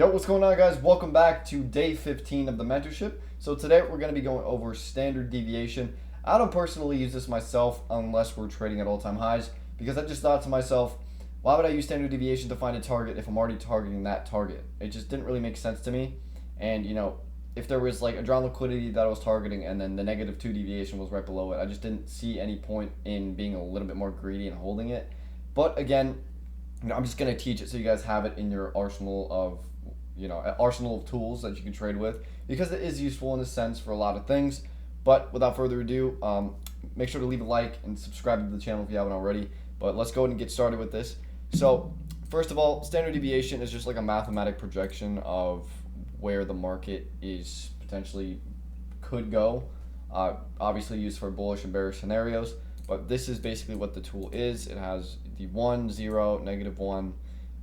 Yo, what's going on, guys? Welcome back to day 15 of the mentorship. So today we're going to be going over standard deviation. I don't personally use this myself unless we're trading at all-time highs, because I just thought to myself, why would I use standard deviation to find a target if I'm already targeting that target? It just didn't really make sense to me. And if there was like a drawn liquidity that I was targeting and then the -2 deviation was right below it, I just didn't see any point in being a little bit more greedy and holding it. But again, I'm just going to teach it so you guys have it in your arsenal of tools that you can trade with, because it is useful in a sense for a lot of things. But without further ado, make sure to leave a like and subscribe to the channel if you haven't already. But let's go ahead and get started with this. So first of all, standard deviation is just like a mathematic projection of where the market is potentially could go. Obviously used for bullish and bearish scenarios, but this is basically what the tool is. It has the 1, 0, -1,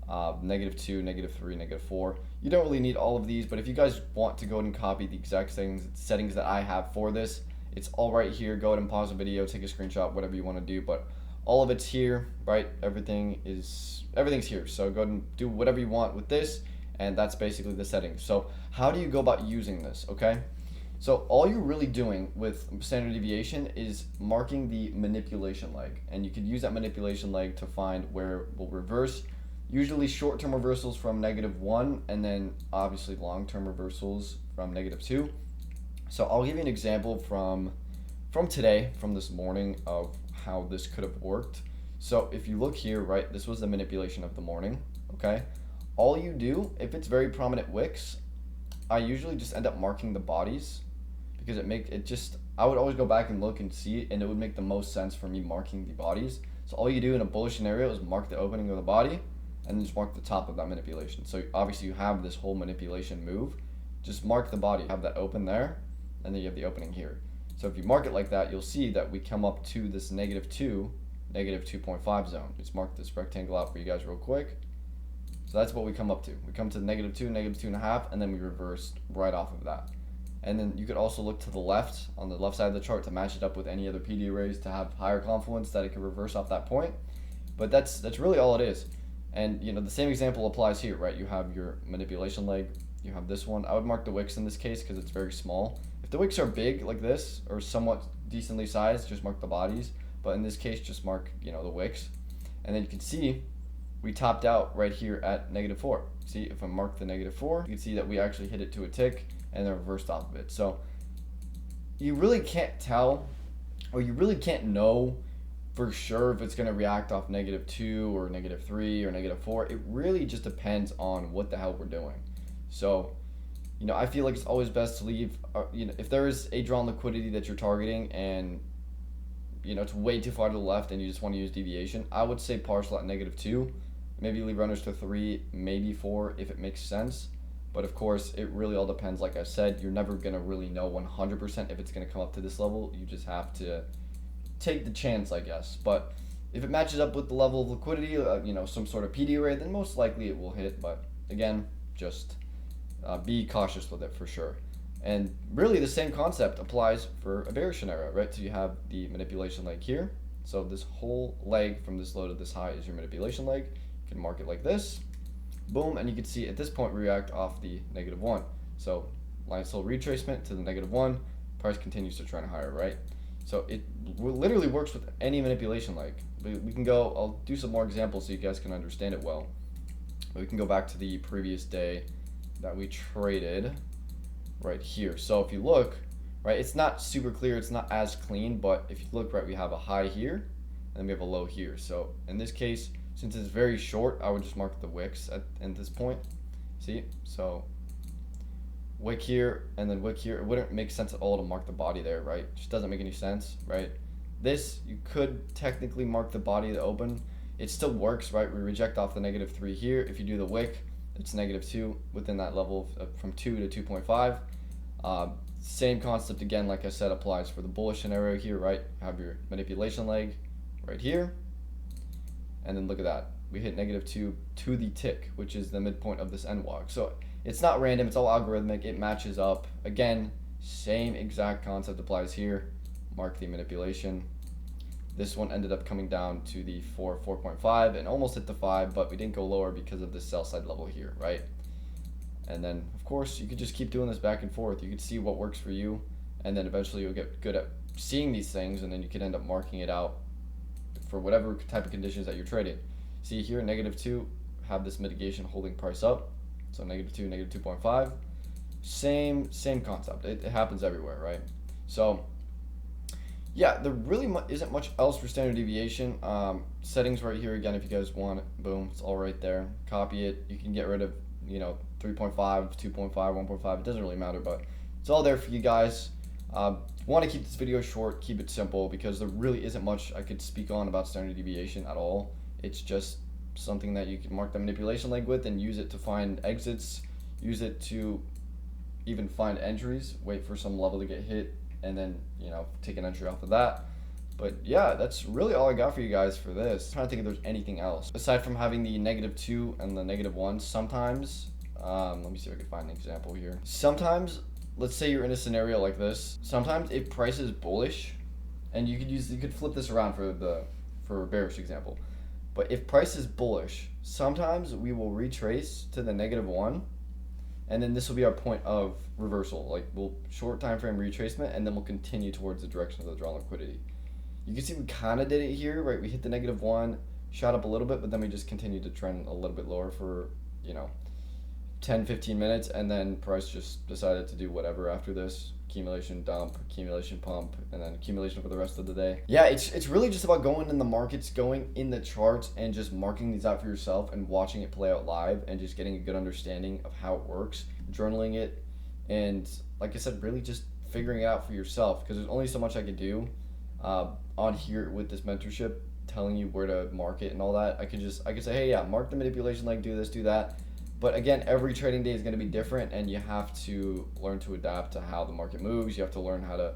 -2, -3, -4. You don't really need all of these, but if you guys want to go ahead and copy the exact settings that I have for this, it's all right here. Go ahead and pause the video, take a screenshot, whatever you want to do, but all of it's here, right? Everything's here. So go ahead and do whatever you want with this, and that's basically the settings. So how do you go about using this, okay? So all you're really doing with standard deviation is marking the manipulation leg, and you could use that manipulation leg to find where it will reverse. Usually short-term reversals from -1, and then obviously long-term reversals from -2. So I'll give you an example from today, from this morning, of how this could have worked. So if you look here, right, this was the manipulation of the morning, okay? All you do, if it's very prominent wicks, I usually just end up marking the bodies, because I would always go back and look and see it, and it would make the most sense for me marking the bodies. So all you do in a bullish scenario is mark the opening of the body, and then just mark the top of that manipulation. So obviously you have this whole manipulation move. Just mark the body, have that open there, and then you have the opening here. So if you mark it like that, you'll see that we come up to this -2, -2.5 zone. Let's mark this rectangle out for you guys real quick. So that's what we come up to. We come to -2, -2.5, and then we reverse right off of that. And then you could also look to the left, on the left side of the chart, to match it up with any other PD arrays to have higher confluence that it could reverse off that point. But that's really all it is. And the same example applies here, right? You have your manipulation leg, you have this one. I would mark the wicks in this case because it's very small. If the wicks are big like this or somewhat decently sized, just mark the bodies. But in this case, just mark the wicks. And then you can see we topped out right here at -4. See, if I mark the -4, you can see that we actually hit it to a tick and then reversed off of it. So you really can't tell, or you really can't know for sure if it's going to react off -2 or -3 or -4. It really just depends on what the hell we're doing. So I feel like it's always best to leave if there is a drawn liquidity that you're targeting and it's way too far to the left and you just want to use deviation, I would say partial at -2, maybe leave runners to 3, maybe 4 if it makes sense. But of course it really all depends. Like I said, you're never going to really know 100% if it's going to come up to this level. You just have to take the chance, I guess. But if it matches up with the level of liquidity, some sort of PD array, then most likely it will hit. But again, just be cautious with it for sure. And really the same concept applies for a bearish scenario, right? So you have the manipulation leg here. So this whole leg from this low to this high is your manipulation leg. You can mark it like this, boom, and you can see at this point we react off the -1. So nice little retracement to the -1, price continues to trend higher, right? So it literally works with any manipulation leg. We can go, I'll do some more examples so you guys can understand it well. But we can go back to the previous day that we traded right here. So if you look, right, it's not super clear, it's not as clean, but if you look, right, we have a high here, and then we have a low here. So in this case, since it's very short, I would just mark the wicks at this point. See? So wick here and then wick here. It wouldn't make sense at all to mark the body there, right? It just doesn't make any sense, right? This, you could technically mark the body to open. It still works, right? We reject off the -3 here. If you do the wick, it's -2 within that level from 2 to 2.5. Same concept again, like I said, applies for the bullish scenario here, right? Have your manipulation leg right here. And then look at that. We hit -2 to the tick, which is the midpoint of this end walk. So it's not random, it's all algorithmic, it matches up. Again, same exact concept applies here. Mark the manipulation. This one ended up coming down to the 4.5 and almost hit the 5, but we didn't go lower because of this sell side level here, right? And then, of course, you could just keep doing this back and forth. You could see what works for you, and then eventually you'll get good at seeing these things, and then you could end up marking it out for whatever type of conditions that you're trading. See here, -2, have this mitigation holding price up. So -2, -2.5. Same concept. It happens everywhere, right? So yeah, there really isn't much else for standard deviation. Settings right here again, if you guys want it, boom, it's all right there. Copy it. You can get rid of 3.5, 2.5, 1.5. It doesn't really matter, but it's all there for you guys. Want to keep this video short, keep it simple, because there really isn't much I could speak on about standard deviation at all. It's just something that you can mark the manipulation leg with and use it to find exits, use it to even find entries, wait for some level to get hit, and then take an entry off of that. But yeah, that's really all I got for you guys for this. I'm trying to think if there's anything else aside from having the -2 and the -1. Sometimes let me see if I can find an example here. Sometimes, let's say you're in a scenario like this, sometimes if price is bullish, and you could flip this around for a bearish example, but if price is bullish, sometimes we will retrace to the -1, and then this will be our point of reversal. Like, we'll short time frame retracement, and then we'll continue towards the direction of the drawn liquidity. You can see we kind of did it here, right? We hit the -1, shot up a little bit, but then we just continued to trend a little bit lower for 10-15 minutes, and then price just decided to do whatever after this. Accumulation dump, accumulation pump, and then accumulation for the rest of the day. Yeah, it's really just about going in the markets, going in the charts, and just marking these out for yourself and watching it play out live, and just getting a good understanding of how it works, journaling it, and like I said, really just figuring it out for yourself, because there's only so much I could do on here with this mentorship, telling you where to mark it and all that. I could say, hey, yeah, mark the manipulation leg, do this, do that. But again, every trading day is going to be different, and you have to learn to adapt to how the market moves. You have to learn how to,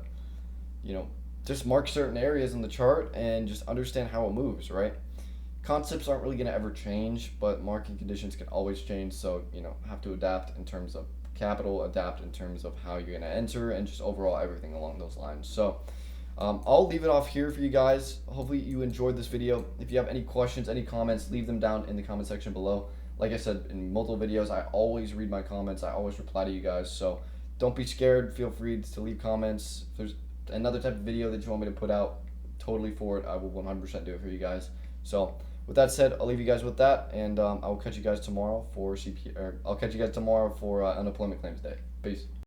just mark certain areas in the chart and just understand how it moves, right? Concepts aren't really going to ever change, but market conditions can always change. So, have to adapt in terms of capital, adapt in terms of how you're going to enter, and just overall everything along those lines. So, I'll leave it off here for you guys. Hopefully you enjoyed this video. If you have any questions, any comments, leave them down in the comment section below. Like I said in multiple videos, I always read my comments. I always reply to you guys. So don't be scared. Feel free to leave comments. If there's another type of video that you want me to put out, totally for it. I will 100% do it for you guys. So with that said, I'll leave you guys with that, and I will catch you guys tomorrow for unemployment claims day. Peace.